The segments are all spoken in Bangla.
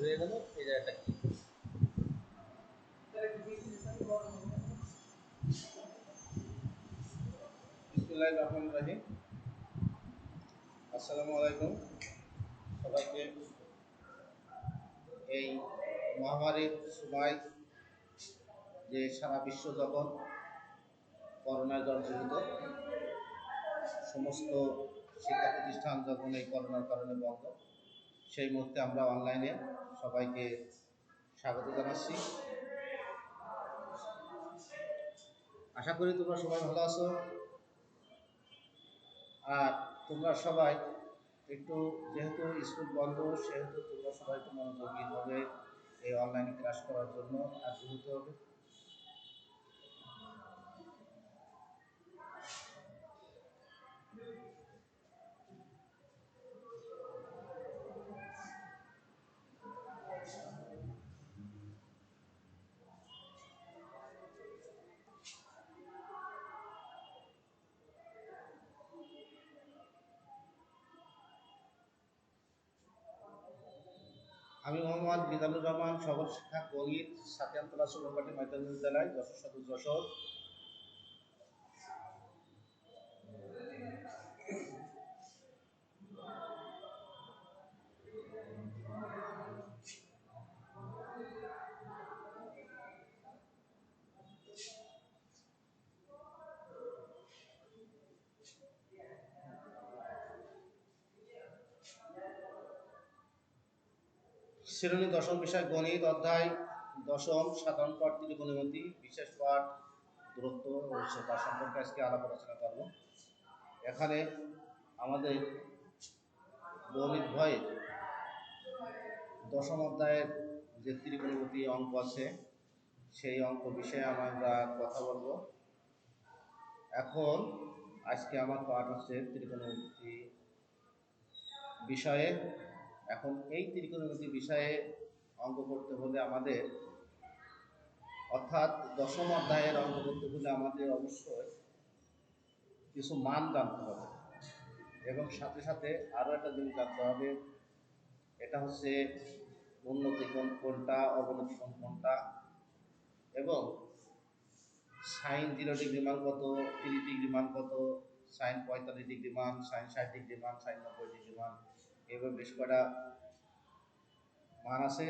ঘুরে গেল এই জায়গাটা কি? বিসমিল্লাহির রহমানির রহিম। আসসালামু আলাইকুম সবাইকে। এই মহামারীর সময় যে সারা বিশ্ব যখন করোনায় জর্জরিত, সমস্ত শিক্ষা প্রতিষ্ঠান যখন এই করোনার কারণে বন্ধ, সেই মুহূর্তে আমরা অনলাইনে সবাইকে স্বাগত জানাচ্ছি। আশা করি তোমরা সবাই ভালো আছো। আর তোমরা সবাই একটু, যেহেতু স্কুল বন্ধ, সেহেতু তোমরা সবাই একটু মনোযোগী হবে এই অনলাইনে ক্লাস করার জন্য আগ্রহী হতে হবে। আমি মোহাম্মদ মিজানুর রহমান, সবল শিক্ষা গণিত, সাতিয়ানতলা সুরঙ্গাটি মাধ্যমিক বিদ্যালয়, যশোর সদর, যশোর। শ্রেণী দশম, বিষয় গণিত, অধ্যায় দশম, সাধারণ পাঠ ত্রিকোণমিতি, বিশেষ পাঠ দূরত্ব ও উচ্চতা সম্পর্কে আজকে আলাপ আলোচনা করব। এখানে আমাদের গণিত বইয়ের দশম অধ্যায়ের যে ত্রিকোণমিতি অঙ্ক আছে, সেই অঙ্ক বিষয়ে আমরা কথা বলবো। এখন আজকে আমার পাঠ হচ্ছে ত্রিকোণমিতি বিষয়ে। এখন এই ত্রিকোণমিতি বিষয়ে অঙ্ক করতে হলে আমাদের, অর্থাৎ দশম অধ্যায়ের অঙ্ক করতে হলে আমাদের অবশ্যই কিছু মান জানতে হবে, এবং সাথে সাথে আরও একটা জিনিস জানতে হবে, এটা হচ্ছে উন্নতি কোণ কোনটা, অবনতি কোণ কোনটা, এবং সাইন 0 ডিগ্রি মান কত, 30 ডিগ্রি মান কত, সাইন 45 ডিগ্রি মান, সাইন 60 ডিগ্রি মান, সাইন 90 ডিগ্রি মান, এভাবে বেশ কটা মান আছে,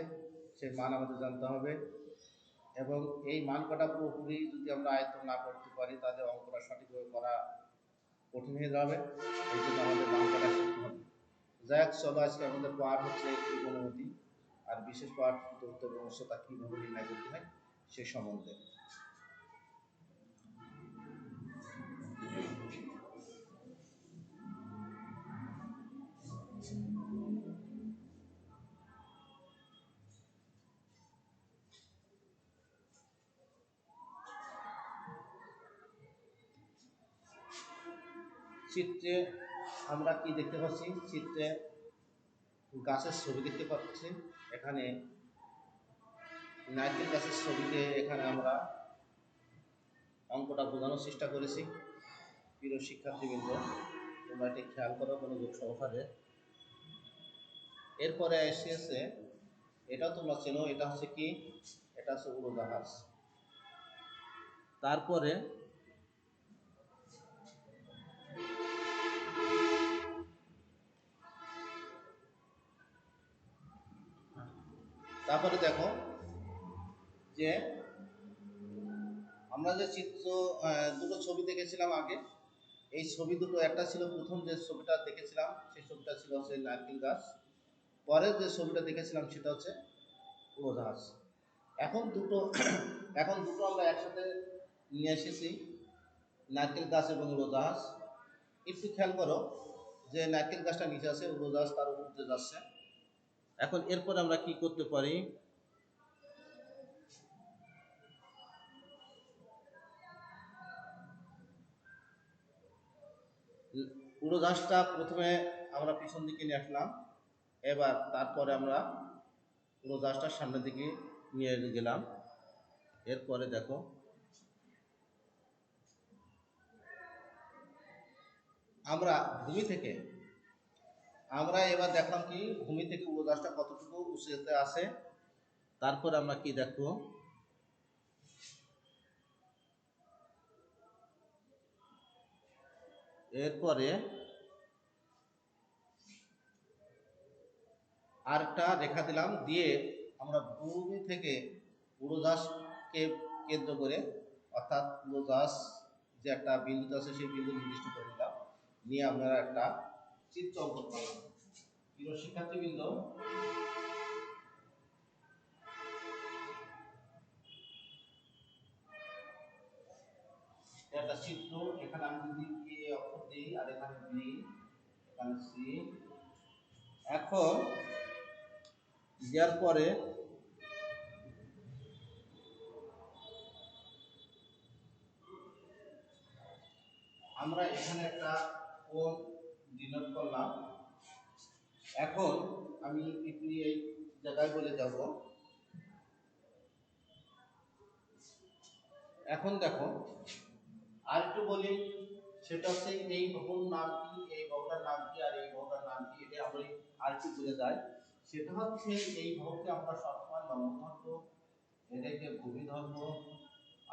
সেই মান আমাদের জানতে হবে। এবং এই মান কটা পুরোপুরি যদি আমরা আয়ত্ত না করতে পারি, তাহলে অঙ্কটা সঠিকভাবে করা কঠিন হয়ে যাবে। এই জন্য আমাদের মান কটা শিখতে হবে। যাই হোক, চলো আজকে আমাদের পাঠ হচ্ছে ত্রিকোণমিতি, আর বিশেষ পাঠ দূরত্ব এবং উচ্চতা কীভাবে নির্ণয় করতে হয় সে সম্বন্ধে। চিত্রে আমরা কি দেখতে পাচ্ছি? চিত্রে গাছের ছবি দেখতে পাচ্ছি। এখানে নারকেল গাছের ছবিতে এখানে আমরা অঙ্কটা বোঝানোর চেষ্টা করেছি। প্রিয় শিক্ষার্থীবৃন্দ, তোমরা এটি খেয়াল করো মনোযোগ সহকারে। এরপরে এসেছে, এটাও তোমরা চেনো, এটা হচ্ছে কি? এটা হচ্ছে উড়োজাহাজ। তারপরে দেখো যে আমরা যে চিত্র দুটো ছবি দেখেছিলাম আগে, এই ছবি দুটো, একটা ছিল প্রথম যে ছবিটা দেখেছিলাম, সেই ছবিটা ছিল হচ্ছে নারকেল গাছ। পরের যে ছবিটা দেখেছিলাম সেটা হচ্ছে উড়োজাহাজ। এখন দুটো আমরা একসাথে নিয়ে এসেছি, নারকেল গাছ এবং উড়োজাহাজ। একটু খেয়াল করো যে নারকেল গাছটা নিচে আছে, উড়োজাহাজ তার উপর দিয়ে যাচ্ছে। এখন এরপর আমরা কি করতে পারি? উড়োজাহাজটা প্রথমে আমরা পিছন দিকে নিয়ে আসলাম, এবার তারপরে আমরা উড়োজাহাজটার সামনের দিকে নিয়ে গেলাম। এরপরে দেখো আমরা এবার দেখলাম কি ভূমি থেকে উড়োজাহাজটা কতটুকু চতুর্ভুজতে আছে। তারপর আমরা কি দেখো, এরপরে আরেকটা রেখা দিলাম, দিয়ে আমরা ভূমি থেকে উড়োজাহাজকে কেন্দ্র করে, অর্থাৎ উড়োজাহাজ যে একটা বিন্দু আছে সেই বিন্দু নির্দিষ্ট করে নিলাম, নিয়ে আমরা একটা চিত্র অঙ্কন করলাম। প্রিয় শিক্ষার্থীবৃন্দ, একটা চিত্র, এখানে আমি যদি এ অক্ষর দিই আর এখানে বি, এখানে সি। এখন দেওয়ার পরে আমরা এখানে একটা কোণ ডিনোট করলাম। এখন আমি একটু এই জায়গায় বলে যাব। এখন দেখো আর একটু বলি, সেটা হচ্ছে এই বাহুর নাম কি, এই বাহুটার নাম কি, আর এই বাহুটার নাম কি, এটা আমরা আর একটু বলে যাই। সেটা হচ্ছে এই বাহুকে আমরা সবসময় লম্ব ধরবো, এটাকে ভূমি ধরবো,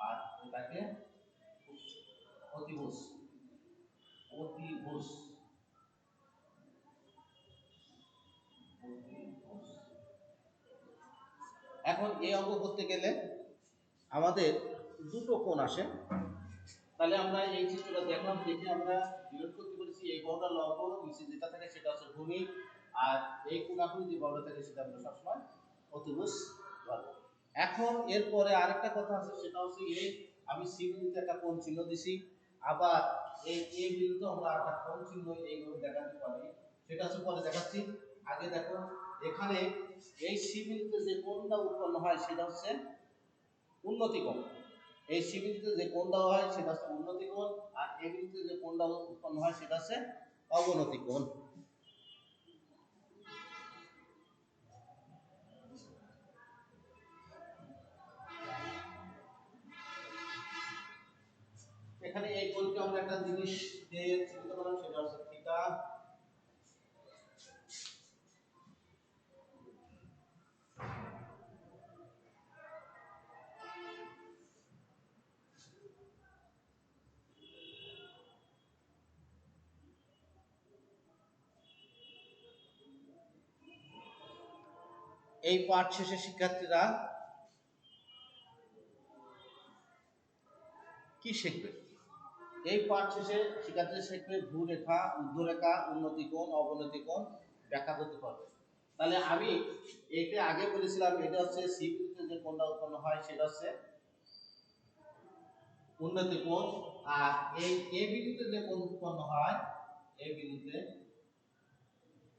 আর এটাকে অতিভুজ। অতিভুজ এখন এই অঙ্ক করতে গেলে আমাদের দুটো কোণ আসে। তাহলে আমরা এই চিত্রটা দেখলাম, দেখে আমরা বিয়োগ করতে পেরেছি এই বাহুটা লম্ব, নিচে যেটা থাকে সেটা হচ্ছে ভূমি, আর এই কোণাকুণি যে বাহুটা থাকে সেটা আমরা সবসময় অতিভুজ ধরবো। এখন এরপরে আরেকটা কথা আছে, সেটা হচ্ছে এই আমি সি বিন্দুতে একটা কোণ চিহ্ন দিছি, আবার এই এ বিন্দুতে আমরা একটা কোণ চিহ্ন এইভাবে দেখাতে পারি, সেটা হচ্ছে পরে দেখাচ্ছি। আগে দেখো এখানে এই সি বিন্দুতে যে কোণটা উৎপন্ন হয় সেটা হচ্ছে উন্নতি কোণ। এই সি বিন্দুতে যে কোণ দেওয়া হয় সেটা হচ্ছে উন্নতি কোণ, আর এ বিন্দুতে যে কোণটা উৎপন্ন হয় সেটা হচ্ছে অবনতি কোণ। এখানে এই কোণকে আমরা একটা জিনিস দিয়ে চিহ্নিত করলাম, সেটা হচ্ছে থিটা। এই পাঠ শেষে শিক্ষার্থীরা কি শিখবে? এই পাঠ শেষে শিক্ষার্থীরা শিখবে ভূরেখা, ঊর্ধ্বরেখা, উন্নতি কোণ, অবনতি কোণ ব্যাখ্যা করতে পারবে। তাহলে আমি এটা আগে বলেছিলাম, এটা হচ্ছে সি বিন্দুতে যে কোণটা উৎপন্ন হয় সেটা হচ্ছে উন্নতি কোণ, আর এই এ বিন্দুতে যে কোণ উৎপন্ন হয়, এ বিন্দুতে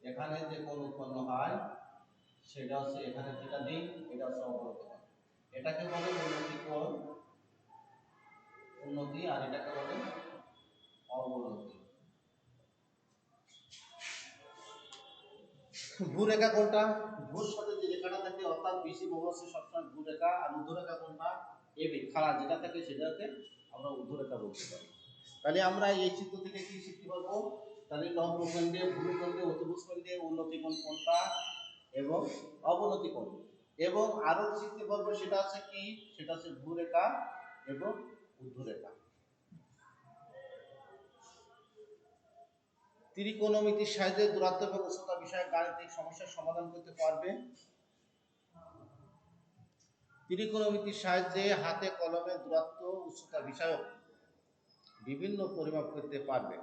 এখানে যে কোণ উৎপন্ন হয় সেটা হচ্ছে এখানে থিটা দিই, এটা হচ্ছে অবনতি কোণ। এটাকে বলে উন্নতি কোণ, উন্নতি, আর এটাকে বলে অবনতি। ভূরেখা কোনটা? ভূর সাথে যে রেখাটা থাকে, অর্থাৎ বেশি বড় হচ্ছে সবসময় ভূরেখা, আর ঊর্ধ্বরেখা কোনটা? এই খাড়া যেটা থাকে সেটাকে আমরা ঊর্ধ্বরেখা বলতে পারি। তাহলে আমরা এই চিত্র থেকে কি শিখতে পারবো? তাহলে লম্বখণ্ডে, ভূমিখণ্ডে, অতিভুজখণ্ডে উন্নতি কোণ কোনটা এবং অবনতি কোণ, এবং আরো শিখতে পারবো সেটা হচ্ছে কি, সেটা হচ্ছে ভূরেখা এবং ঊর্ধ্বরেখা। ত্রিকোণমিতির সাহায্যে দূরত্ব এবং উচ্চতা বিষয়ক গাণিতিক সমস্যার সমাধান করতে পারবে। ত্রিকোণমিতির সাহায্যে হাতে কলমে দূরত্ব, উচ্চতা বিষয়ক বিভিন্ন পরিমাপ করতে পারবে।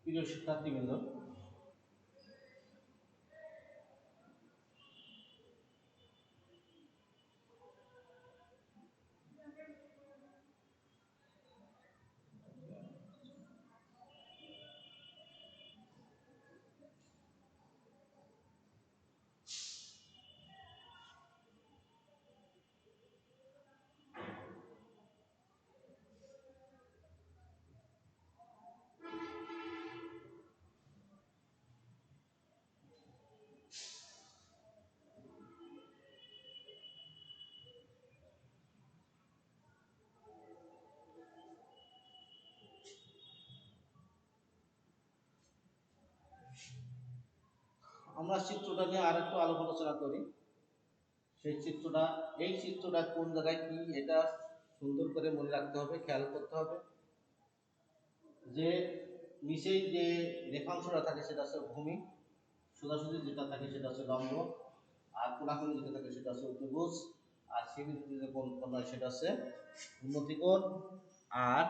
প্রিয় শিক্ষার্থীবৃন্দ, আমরা চিত্রটা নিয়ে আর একটু আলোচনা করি। এই চিত্রটা কোন জায়গায় কি, এটা সুন্দর করে মনে রাখতে হবে, খেয়াল করতে হবে। যে নিচেই যে রেখাংশটা থাকে সেটা হচ্ছে ভূমি, সোজাসুজি যেটা থাকে সেটা হচ্ছে লম্ব, আর কোণাকুণি যেটা থাকে সেটা হচ্ছে অতিভুজ, আর সেক্ষেত্রে যে কোণ হয় সেটা হচ্ছে উন্নতি কোণ। আর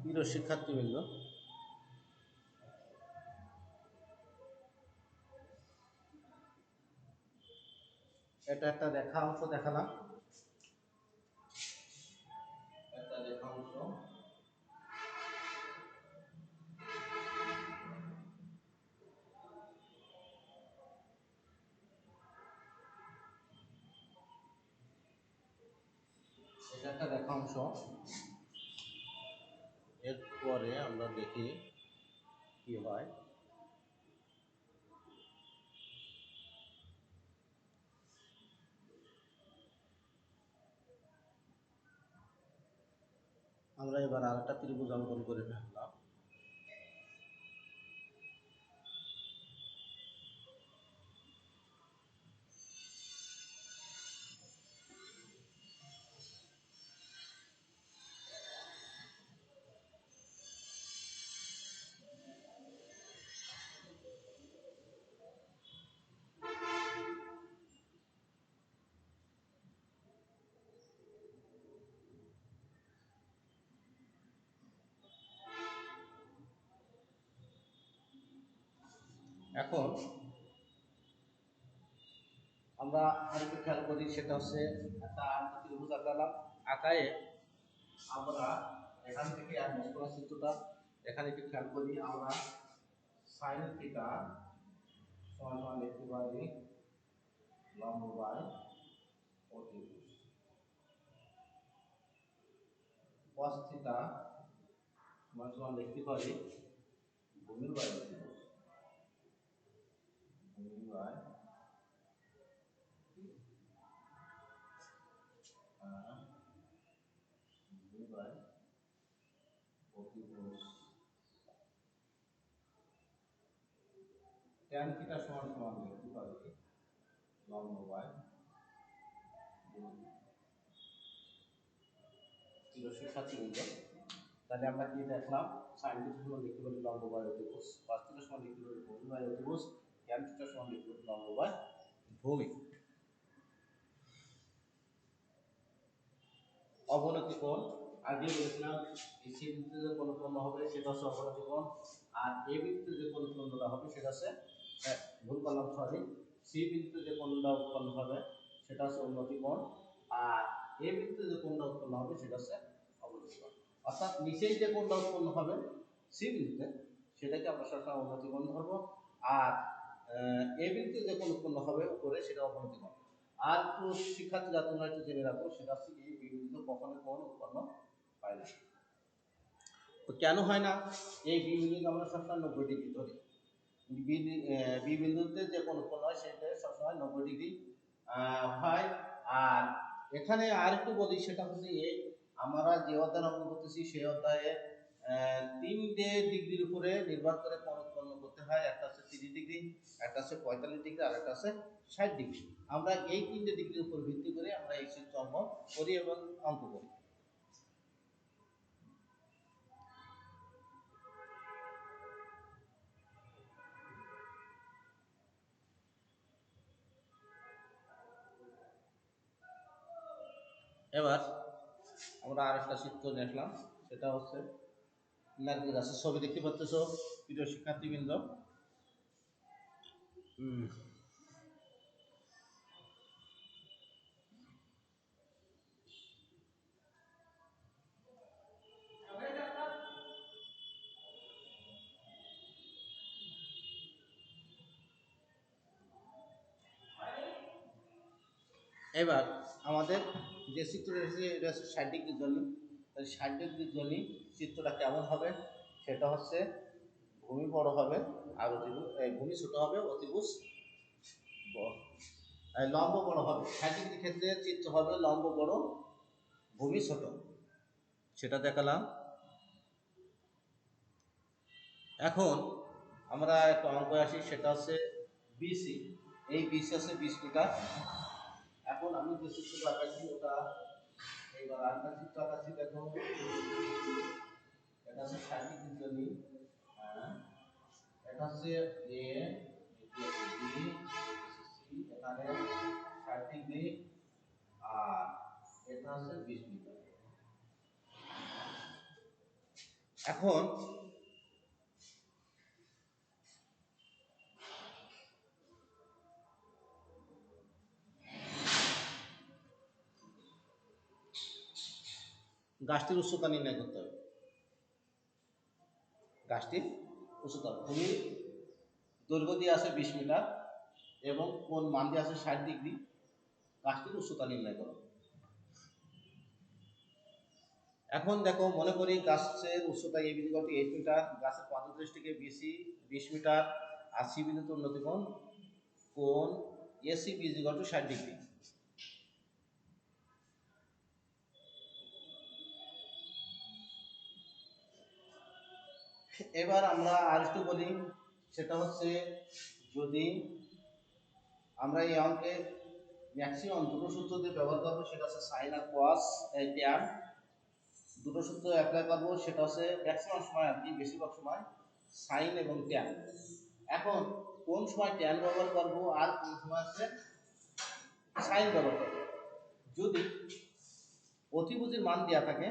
প্রিয় শিক্ষার্থীবৃন্দ, এটা একটা রেখা অংশ দেখালাম, একটা রেখা অংশ। এটা একটা রেখা অংশ। এরপরে আমরা দেখি কি হয়। আমরা এবার আরেকটা ত্রিভুজ অঙ্কন করে ফেললাম। এখন আমরা আরেকটু খেয়াল করি, সেটা হচ্ছে একটা ত্রিভুজ আঁকালাম, আঁকায়ে আমরা এখান থেকে আর মুস্কুলা চিত্রটা এখানে একটু খেয়াল করি, আমরা সাইন থিটা সমান সমান লিখতে পারি লম্ব বাই অতিভুজ, cos থিটা সমান সমান লিখতে পারি ভূমি বাই অতিভুজ, ভূমি বাই ভূমি বাই অতিভুজ। tan থিটা সমান সমান লিখতে পারি লম্ব বাই ভূমি। শিক্ষার্থীবৃন্দ, তাহলে আমরা কি দেখলাম, sin থিটা সমান লিখতে পারি লম্ব বাই অতিভুজ, cos থিটা সমান লিখতে পারি ভূমি বাই অতিভুজ, tan থিটা সমান লিখতে পারি লম্ব বাই ভূমি। অবনতি কোণ আগে বলেছিলাম, এই সি বিন্দুতে যে কোণ উৎপন্ন হবে সেটা হচ্ছে অবনতি কোণ, আর এ বিন্দুতে যে কোণ উৎপন্ন হবে সেটা হচ্ছে ভুল করলাম সরি, সি বিন্দুতে যে কোণটা উৎপন্ন হবে সেটা হচ্ছে উন্নতি কোণ, আর এ বিন্দুতে যে কোণটা উৎপন্ন হবে সেটা হচ্ছে অবনতি কোণ। অর্থাৎ নিচেই যে কোণটা উৎপন্ন হবে সি বিন্দুতে সেটাকে আমরা সবসময় উন্নতি কোণ ধরবো, আর এ বিন্দুতে যে কোণ উৎপন্ন হবে উপরে সেটা অবনতি কোণ। আর একটু শিক্ষার্থীরা তোমরা একটু জেনে রাখো, সেটা হচ্ছে এই বিন্দুতে কখনো কোণ উৎপন্ন হয় না। তো কেন হয় না? এই বি বিন্দুকে আমরা সবসময় 90 ডিগ্রি ধরি, বি বিন্দুতে যে কোণ উৎপন্ন হয় সেটা সবসময় 90 ডিগ্রি হয়। আর এখানে আর একটু বলি, সেটা হচ্ছে এই আমরা যে অধ্যায় অঙ্ক করতেছি সেই অধ্যায়ে 3টে ডিগ্রির উপরে নির্ভর করে কোণ উৎপন্ন করতে হয়, একটা হচ্ছে 30 ডিগ্রি, একটা হচ্ছে 45 ডিগ্রি, আর একটা হচ্ছে 60 ডিগ্রি। আমরা এই 3টে ডিগ্রির উপর ভিত্তি করে আমরা এই চিত্র অঙ্কন করি এবং অঙ্ক করি। এবার আমরা আরেকটা চিত্র দেখলাম, সেটা হচ্ছে নারকেল গাছের ছবি দেখতে পাচ্ছ প্রিয় শিক্ষার্থীবৃন্দ। এবার আমাদের যে চিত্র রয়েছে এটা হচ্ছে 60 ডিগ্রি জনি, তাহলে 60 ডিগ্রি জনি চিত্রটা কেমন হবে, সেটা হচ্ছে ভূমি বড় হবে আর অতিভুজ, ভূমি ছোট হবে, অতিভুজ লম্ব বড় হবে। 60 ডিগ্রি ক্ষেত্রে চিত্র হবে লম্ব বড় ভূমি ছোট, সেটা দেখালাম। এখন আমরা একটা অঙ্ক আসি, সেটা হচ্ছে বিসি, এই বিসি হচ্ছে 20 মিটার। এখন আমি যে চিত্র আঁকাচ্ছি ওটা, এবার আরেকটা চিত্র আঁকাচ্ছি, দেখো এটা হচ্ছে 60 ডিগ্রি জনি, এটা হচ্ছে এ, বি, সি, এখানে 60 ডিগ্রি, আর এটা হচ্ছে 20 মিটার। এখন গাছটির উচ্চতা নির্ণয় করতে হবে, গাছটির উচ্চতা, ভূমির দৈর্ঘ্য দিয়ে আছে 20 মিটার এবং কোণ মান দিয়ে আছে 60 ডিগ্রি, গাছটির উচ্চতা নির্ণয় করো। এখন দেখো, মনে করি গাছের উচ্চতা এ বিন্দু 8 মিটার, গাছের পাদদেশ থেকে বিসি 20 মিটার, আর সি বিন্দুতে উন্নতি কোণ এসি বি 60 ডিগ্রি। এবার আমরা আর একটু বলি, সেটা হচ্ছে যদি আমরা এই অঙ্কে ম্যাক্সিমাম দুটো সূত্র দিয়ে ব্যবহার করবো, সেটা হচ্ছে সাইন আর কস ট্যান, দুটো সূত্র অ্যাপ্লাই করবো, সেটা হচ্ছে ম্যাক্সিমাম সময় আর কি, বেশিরভাগ সময় সাইন এবং ট্যান। এখন কোন সময় ট্যান ব্যবহার করবো আর কোন সময় হচ্ছে সাইন ব্যবহার করবো? যদি অতিভুজের মান দেওয়া থাকে,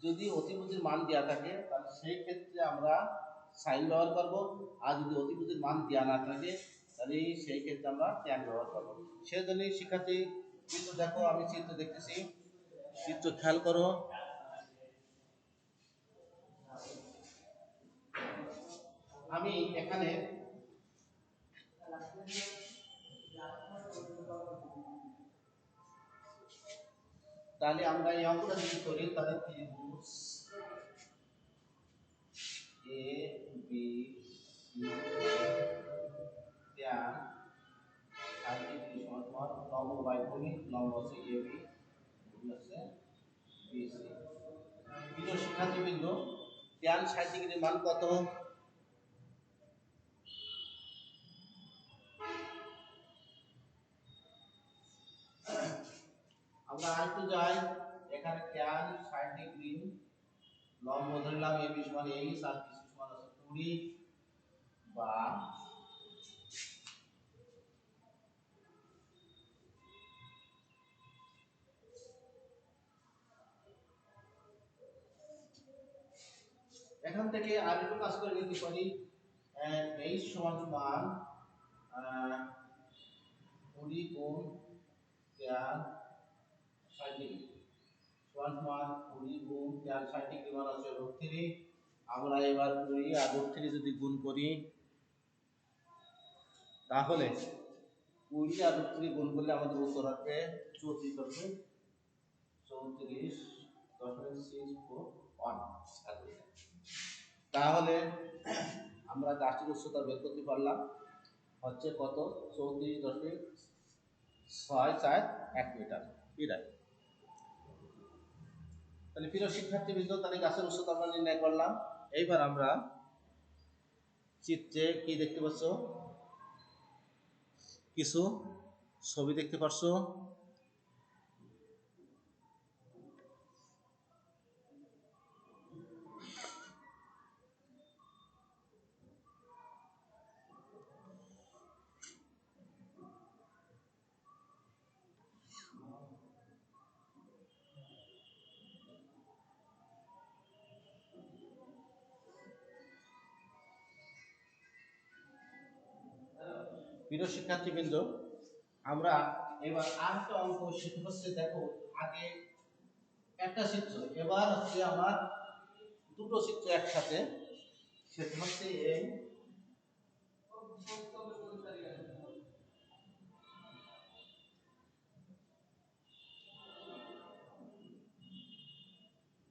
যদি অতিভুজের মান দেওয়া থাকে তাহলে সেই ক্ষেত্রে আমরা সাইন ব্যবহার করবো, আর যদি অতিভুজের মান দেওয়া না থাকে তাহলে সেই ক্ষেত্রে আমরা ট্যান ব্যবহার করবো। সেজন্য শিক্ষার্থী কিন্তু দেখো আমি চিত্র দেখতেছি, চিত্র খেয়াল করো। আমি এখানে তাহলে আমরা এই অঙ্কটা যদি করি তাহলে ত্রিভুজ A B C tan 60 degree সমান লম্ব বাই ভূমি, লম্ব হচ্ছে এ বি, ভূমি হচ্ছে বি সি। প্রিয় শিক্ষার্থীবৃন্দ, ট্যান 60 ডিগ্রির মান কত? আমরা আরেকটু যাই, এখানে ট্যান 60 ডিগ্রি লম্ব ধরলাম এ বি সমান এই, আর বি সি সমান আছে 20, বা এখান থেকে আর একটু কাজ করে নিতে পারি। এইচ সমান সমান 20 গুণ ট্যান 60 ডিগ্রি সমান সমান 20 গুণ ট্যান 60 ডিগ্রি মান হচ্ছে √3। আমরা এবার 20 আর √3 যদি গুণ করি তাহলে 20 আর √3 গুণ করলে আমাদের উত্তর আসবে 34 আসবে, 34.641। তাহলে আমরা গাছটির উচ্চতা বের করতে পারলাম হচ্ছে কত, 34.641 মিটার। তাহলে প্রিয় শিক্ষার্থীবৃন্দ, তাহলে গাছের উচ্চতা আমরা নির্ণয় করলাম। এইবার আমরা চিত্রে কি দেখতে পাচ্ছ, কিছু ছবি দেখতে পাচ্ছ। প্রিয় শিক্ষার্থীবৃন্দ, আমরা এবার আরেকটা অঙ্ক, সেটা হচ্ছে দেখো আগে একটা চিত্র, এবার হচ্ছে আমার দুটো চিত্র একসাথে, সেটা হচ্ছে এই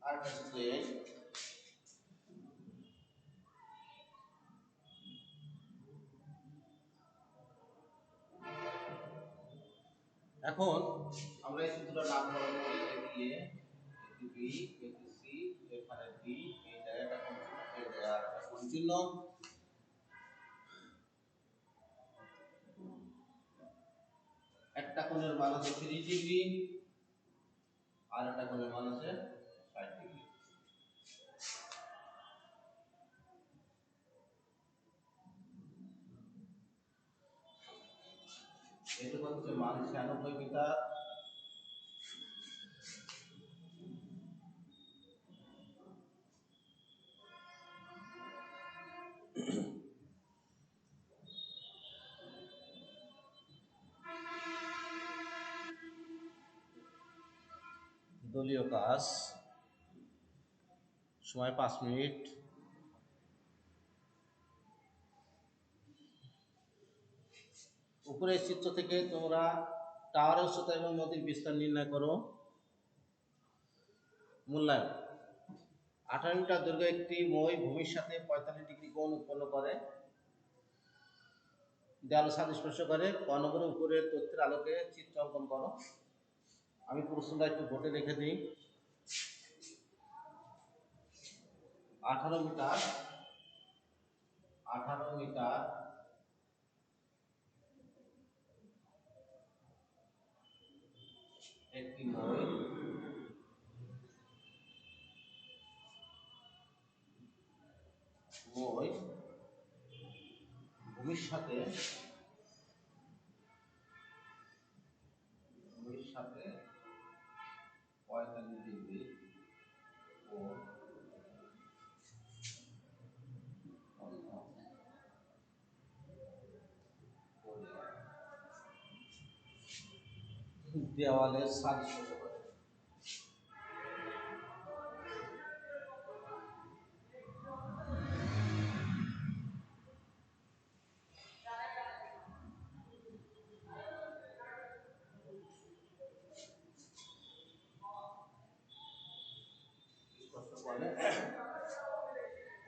আরেকটা চিত্র এই। এখন আমরা এই চিত্রটার নামকরণ করি, এটি এ, এটি বি, এটি সি, এখানে ডি, এই জায়গাটা কোণ, এই জায়গাটা কোণ চিহ্ন। একটা কোণের মান হচ্ছে 30 ডিগ্রি, আর একটা কোণের মান হচ্ছে 60 ডিগ্রি। এটা হচ্ছে মান 96 মিটার। দলীয় কাজ, সময় 5 মিনিট। উপরের চিত্র থেকে তোমরা টাওয়ারের উচ্চতা এবং নদীর বিস্তার নির্ণয় করো। মূল্যায়ন: 18 মিটার দৈর্ঘ্য একটি মই ভূমির সাথে 45 ডিগ্রি কোণ উৎপন্ন করে, দেয়াল ছাদ স্পর্শ করে। ক নম্বরে উপরের তথ্যের আলোকে চিত্র অঙ্কন করো। আমি প্রশ্নটা একটু বোর্ডে রেখে দিই। 18 মিটার, 18 মিটার একটি মই ভূমির সাথে 45 ডিগ্রি কোণ দেওয়ালের সাদৃশ্য করে।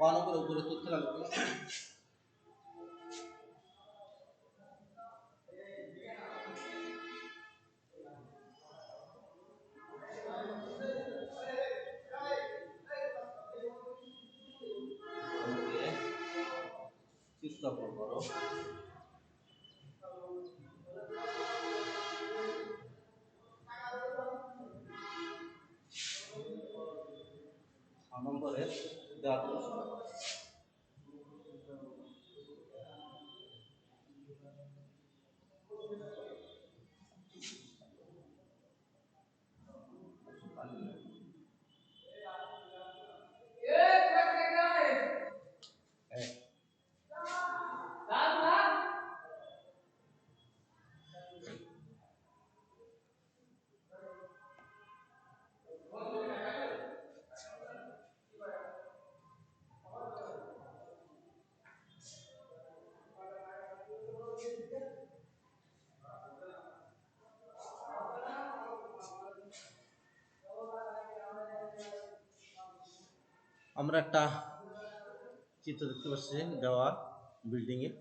ভালো করে উপরে তুলতে লাগবে। চিত্রকর করো। নম্বরের দেওয়াতে আমরা একটা চিত্র দেখতে পাচ্ছি দেওয়াল বিল্ডিং এর।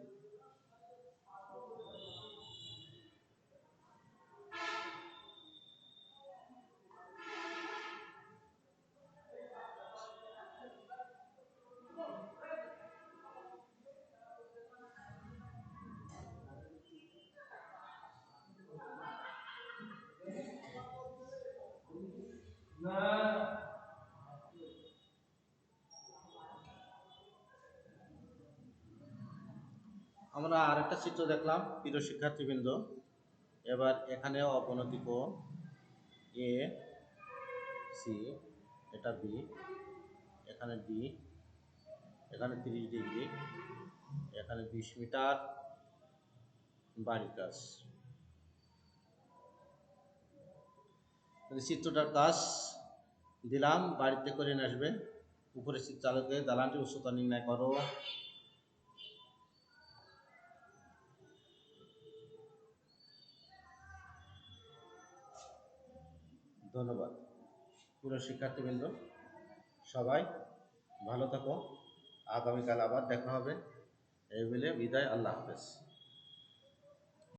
আমরা আরেকটা চিত্র দেখলাম প্রিয় শিক্ষার্থীবৃন্দ। এবার এখানে অবনতি কোণ এ সি, এটা বি, এখানে ডি, এখানে 30 ডিগ্রি, এখানে 20 মিটার বাড়ির কাজ। চিত্রটার কাজ দিলাম, বাড়িতে করে নিয়ে আসবে। উপরে চালকে দালানটির উচ্চতা নির্ণয় করো। ধন্যবাদ পুরো শিক্ষার্থীবৃন্দ, সবাই ভালো থাকো। আগামীকাল আবার দেখা হবে। এই বলে বিদায়, আল্লাহ হাফেজ।